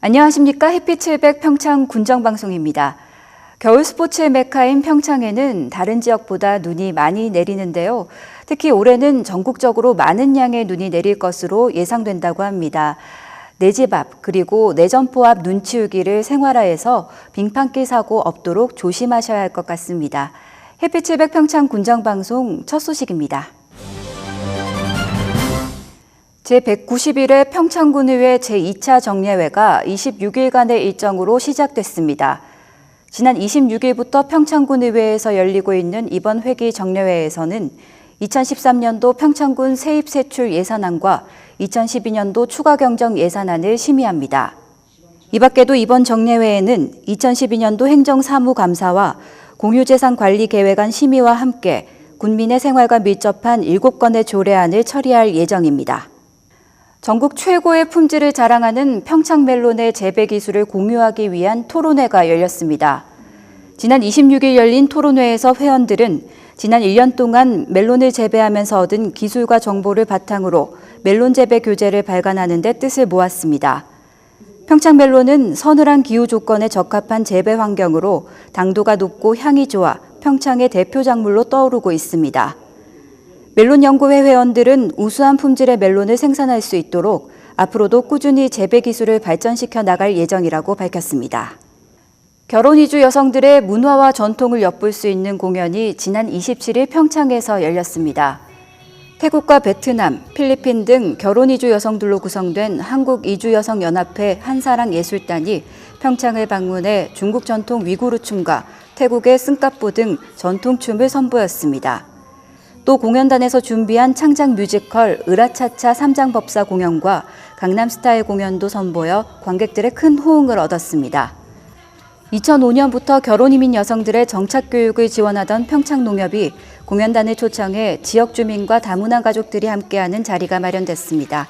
안녕하십니까. 햇빛700 평창 군정방송입니다. 겨울 스포츠의 메카인 평창에는 다른 지역보다 눈이 많이 내리는데요. 특히 올해는 전국적으로 많은 양의 눈이 내릴 것으로 예상된다고 합니다. 내 집 앞 그리고 내 점포 앞 눈 치우기를 생활화해서 빙판길 사고 없도록 조심하셔야 할 것 같습니다. 햇빛700 평창 군정방송 첫 소식입니다. 제191회 평창군의회 제2차 정례회가 26일간의 일정으로 시작됐습니다. 지난 26일부터 평창군의회에서 열리고 있는 이번 회기 정례회에서는 2013년도 평창군 세입세출 예산안과 2012년도 추가경정 예산안을 심의합니다. 이 밖에도 이번 정례회에는 2012년도 행정사무감사와 공유재산관리계획안 심의와 함께 군민의 생활과 밀접한 7건의 조례안을 처리할 예정입니다. 전국 최고의 품질을 자랑하는 평창 멜론의 재배 기술을 공유하기 위한 토론회가 열렸습니다. 지난 26일 열린 토론회에서 회원들은 지난 1년 동안 멜론을 재배하면서 얻은 기술과 정보를 바탕으로 멜론 재배 교재를 발간하는 데 뜻을 모았습니다. 평창 멜론은 서늘한 기후 조건에 적합한 재배 환경으로 당도가 높고 향이 좋아 평창의 대표 작물로 떠오르고 있습니다. 멜론 연구회 회원들은 우수한 품질의 멜론을 생산할 수 있도록 앞으로도 꾸준히 재배 기술을 발전시켜 나갈 예정이라고 밝혔습니다. 결혼 이주 여성들의 문화와 전통을 엿볼 수 있는 공연이 지난 27일 평창에서 열렸습니다. 태국과 베트남, 필리핀 등 결혼 이주 여성들로 구성된 한국이주여성연합회 한사랑예술단이 평창을 방문해 중국 전통 위구르 춤과 태국의 승까뽀 등 전통춤을 선보였습니다. 또 공연단에서 준비한 창작 뮤지컬 으라차차 삼장법사 공연과 강남스타일 공연도 선보여 관객들의 큰 호응을 얻었습니다. 2005년부터 결혼 이민 여성들의 정착 교육을 지원하던 평창농협이 공연단을 초청해 지역 주민과 다문화 가족들이 함께하는 자리가 마련됐습니다.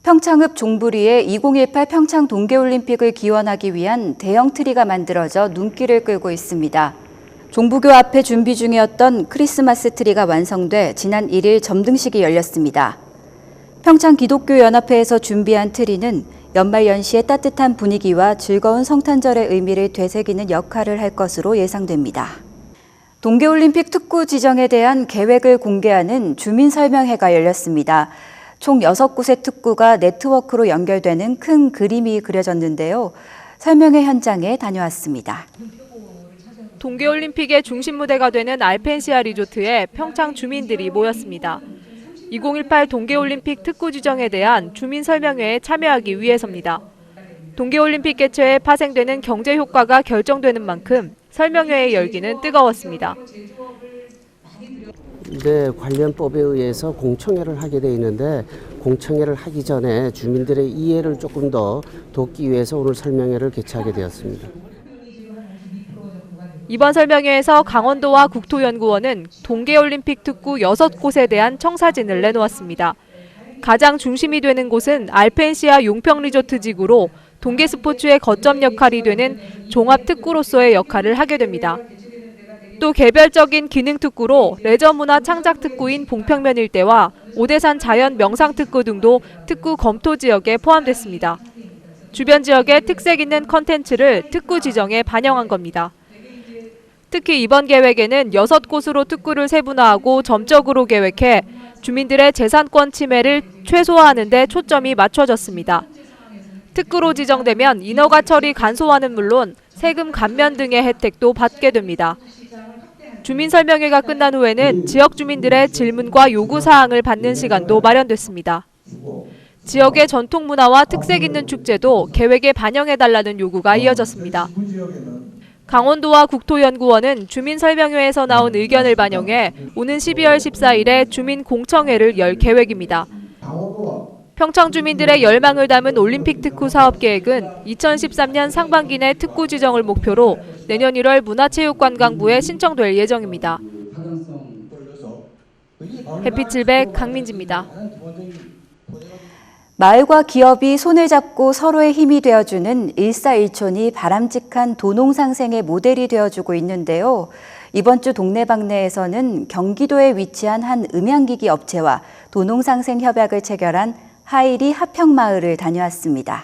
평창읍 종부리에 2018 평창 동계올림픽을 기원하기 위한 대형 트리가 만들어져 눈길을 끌고 있습니다. 종부교 앞에 준비 중이었던 크리스마스 트리가 완성돼 지난 1일 점등식이 열렸습니다. 평창기독교연합회에서 준비한 트리는 연말연시의 따뜻한 분위기와 즐거운 성탄절의 의미를 되새기는 역할을 할 것으로 예상됩니다. 동계올림픽 특구 지정에 대한 계획을 공개하는 주민설명회가 열렸습니다. 총 6곳의 특구가 네트워크로 연결되는 큰 그림이 그려졌는데요. 설명회 현장에 다녀왔습니다. 동계올림픽의 중심 무대가 되는 알펜시아 리조트에 평창 주민들이 모였습니다. 2018 동계올림픽 특구 지정에 대한 주민 설명회에 참여하기 위해서입니다. 동계올림픽 개최에 파생되는 경제 효과가 결정되는 만큼 설명회의 열기는 뜨거웠습니다. 네, 관련법에 의해서 공청회를 하게 돼 있는데 공청회를 하기 전에 주민들의 이해를 조금 더 돕기 위해서 오늘 설명회를 개최하게 되었습니다. 이번 설명회에서 강원도와 국토연구원은 동계올림픽 특구 6곳에 대한 청사진을 내놓았습니다. 가장 중심이 되는 곳은 알펜시아 용평리조트 지구로 동계스포츠의 거점 역할이 되는 종합특구로서의 역할을 하게 됩니다. 또 개별적인 기능특구로 레저문화 창작특구인 봉평면 일대와 오대산 자연 명상특구 등도 특구 검토 지역에 포함됐습니다. 주변 지역의 특색 있는 컨텐츠를 특구 지정에 반영한 겁니다. 특히 이번 계획에는 6곳으로 특구를 세분화하고 점적으로 계획해 주민들의 재산권 침해를 최소화하는 데 초점이 맞춰졌습니다. 특구로 지정되면 인허가 처리 간소화는 물론 세금 감면 등의 혜택도 받게 됩니다. 주민 설명회가 끝난 후에는 지역 주민들의 질문과 요구사항을 받는 시간도 마련됐습니다. 지역의 전통 문화와 특색 있는 축제도 계획에 반영해달라는 요구가 이어졌습니다. 강원도와 국토연구원은 주민 설명회에서 나온 의견을 반영해 오는 12월 14일에 주민 공청회를 열 계획입니다. 평창 주민들의 열망을 담은 올림픽 특구 사업 계획은 2013년 상반기 내 특구 지정을 목표로 내년 1월 문화체육관광부에 신청될 예정입니다. 햇빛700 강민지입니다. 마을과 기업이 손을 잡고 서로의 힘이 되어주는 일사일촌이 바람직한 도농상생의 모델이 되어주고 있는데요. 이번 주 동네방네에서는 경기도에 위치한 한 음향기기 업체와 도농상생 협약을 체결한 하이리 하평마을을 다녀왔습니다.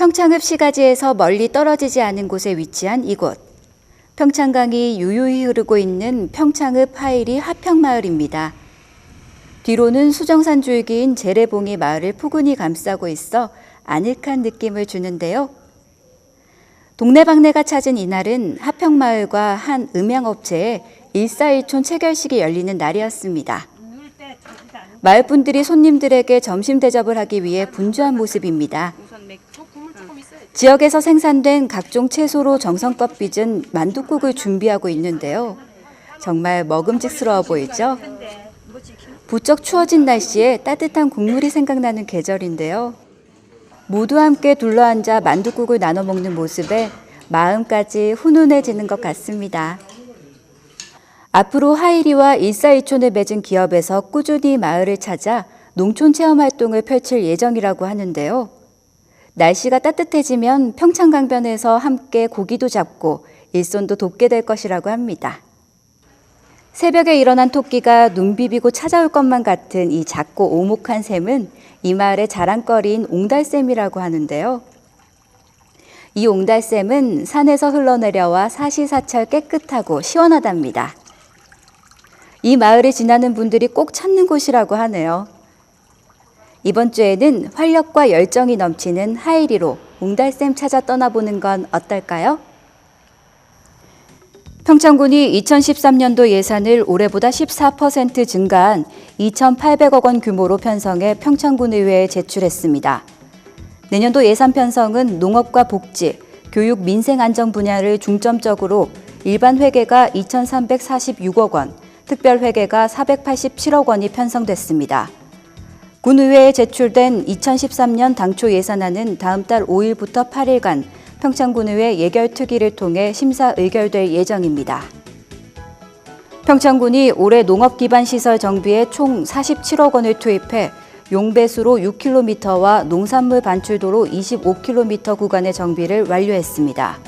평창읍 시가지에서 멀리 떨어지지 않은 곳에 위치한 이곳. 평창강이 유유히 흐르고 있는 평창읍 하일이 하평마을입니다. 뒤로는 수정산 줄기인 재래봉이 마을을 포근히 감싸고 있어 아늑한 느낌을 주는데요. 동네방네가 찾은 이날은 하평마을과 한 음향업체의 일사일촌 체결식이 열리는 날이었습니다. 마을 분들이 손님들에게 점심 대접을 하기 위해 분주한 모습입니다. 지역에서 생산된 각종 채소로 정성껏 빚은 만둣국을 준비하고 있는데요. 정말 먹음직스러워 보이죠? 부쩍 추워진 날씨에 따뜻한 국물이 생각나는 계절인데요. 모두 함께 둘러앉아 만둣국을 나눠 먹는 모습에 마음까지 훈훈해지는 것 같습니다. 앞으로 하이리와 일사일촌을 맺은 기업에서 꾸준히 마을을 찾아 농촌 체험 활동을 펼칠 예정이라고 하는데요. 날씨가 따뜻해지면 평창강변에서 함께 고기도 잡고 일손도 돕게 될 것이라고 합니다. 새벽에 일어난 토끼가 눈 비비고 찾아올 것만 같은 이 작고 오목한 샘은 이 마을의 자랑거리인 옹달샘이라고 하는데요. 이 옹달샘은 산에서 흘러내려와 사시사철 깨끗하고 시원하답니다. 이 마을을 지나는 분들이 꼭 찾는 곳이라고 하네요. 이번 주에는 활력과 열정이 넘치는 하이리로 옹달샘 찾아 떠나보는 건 어떨까요? 평창군이 2013년도 예산을 올해보다 14% 증가한 2,800억 원 규모로 편성해 평창군의회에 제출했습니다. 내년도 예산 편성은 농업과 복지, 교육, 민생 안정 분야를 중점적으로 일반 회계가 2,346억 원, 특별 회계가 487억 원이 편성됐습니다. 군의회에 제출된 2013년 당초 예산안은 다음 달 5일부터 8일간 평창군의회 예결특위를 통해 심사 의결될 예정입니다. 평창군이 올해 농업기반시설 정비에 총 47억 원을 투입해 용배수로 6km와 농산물 반출도로 25km 구간의 정비를 완료했습니다.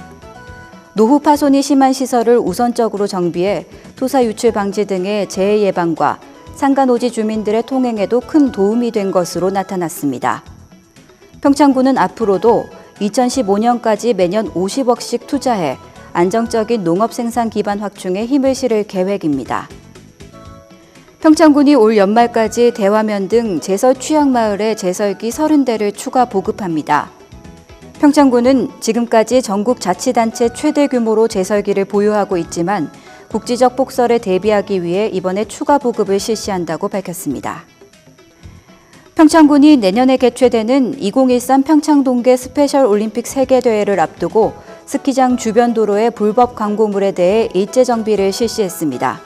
노후 파손이 심한 시설을 우선적으로 정비해 토사 유출 방지 등의 재해 예방과 상간오지 주민들의 통행에도 큰 도움이 된 것으로 나타났습니다. 평창군은 앞으로도 2015년까지 매년 50억씩 투자해 안정적인 농업 생산 기반 확충에 힘을 실을 계획입니다. 평창군이 올 연말까지 대화면 등 제설 취약마을에 제설기 30대를 추가 보급합니다. 평창군은 지금까지 전국 자치단체 최대 규모로 제설기를 보유하고 있지만 국지적 폭설에 대비하기 위해 이번에 추가 보급을 실시한다고 밝혔습니다. 평창군이 내년에 개최되는 2013 평창동계 스페셜 올림픽 세계대회를 앞두고 스키장 주변 도로의 불법 광고물에 대해 일제 정비를 실시했습니다.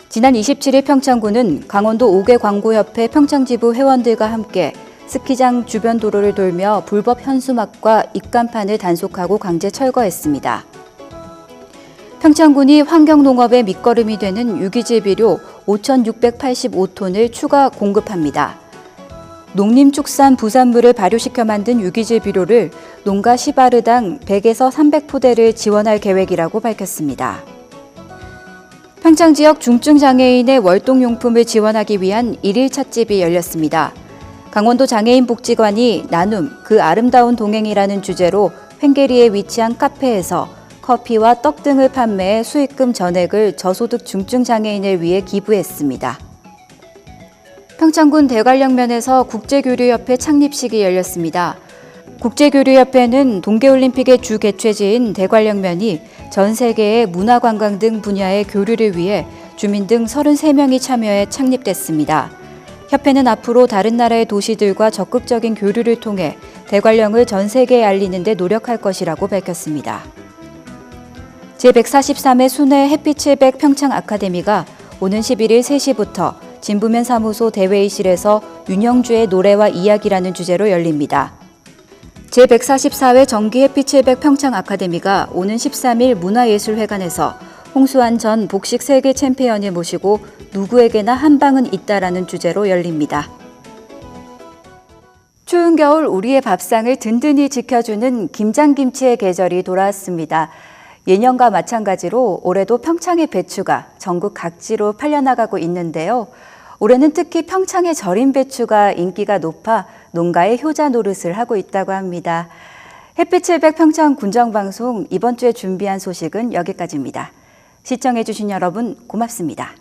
지난 27일 평창군은 강원도 5개 광고협회 평창지부 회원들과 함께 스키장 주변 도로를 돌며 불법 현수막과 입간판을 단속하고 강제 철거했습니다. 평창군이 환경농업의 밑거름이 되는 유기질 비료 5,685톤을 추가 공급합니다. 농림축산 부산물을 발효시켜 만든 유기질 비료를 농가 시바르당 100에서 300포대를 지원할 계획이라고 밝혔습니다. 평창 지역 중증 장애인의 월동용품을 지원하기 위한 1일 찻집이 열렸습니다. 강원도 장애인복지관이 나눔, 그 아름다운 동행이라는 주제로 횡계리에 위치한 카페에서 커피와 떡 등을 판매해 수익금 전액을 저소득 중증 장애인을 위해 기부했습니다. 평창군 대관령면에서 국제교류협회 창립식이 열렸습니다. 국제교류협회는 동계올림픽의 주 개최지인 대관령면이 전 세계의 문화관광 등 분야의 교류를 위해 주민 등 33명이 참여해 창립됐습니다. 협회는 앞으로 다른 나라의 도시들과 적극적인 교류를 통해 대관령을 전 세계에 알리는 데 노력할 것이라고 밝혔습니다. 제143회 순회 해피700 평창 아카데미가 오는 11일 3시부터 진부면 사무소 대회의실에서 윤영주의 노래와 이야기라는 주제로 열립니다. 제144회 정기 해피700 평창 아카데미가 오는 13일 문화예술회관에서 홍수환 전 복식 세계 챔피언을 모시고 누구에게나 한 방은 있다라는 주제로 열립니다. 추운 겨울 우리의 밥상을 든든히 지켜주는 김장김치의 계절이 돌아왔습니다. 예년과 마찬가지로 올해도 평창의 배추가 전국 각지로 팔려나가고 있는데요. 올해는 특히 평창의 절임 배추가 인기가 높아 농가의 효자 노릇을 하고 있다고 합니다. 햇빛 700 평창 군정방송 이번 주에 준비한 소식은 여기까지입니다. 시청해주신 여러분 고맙습니다.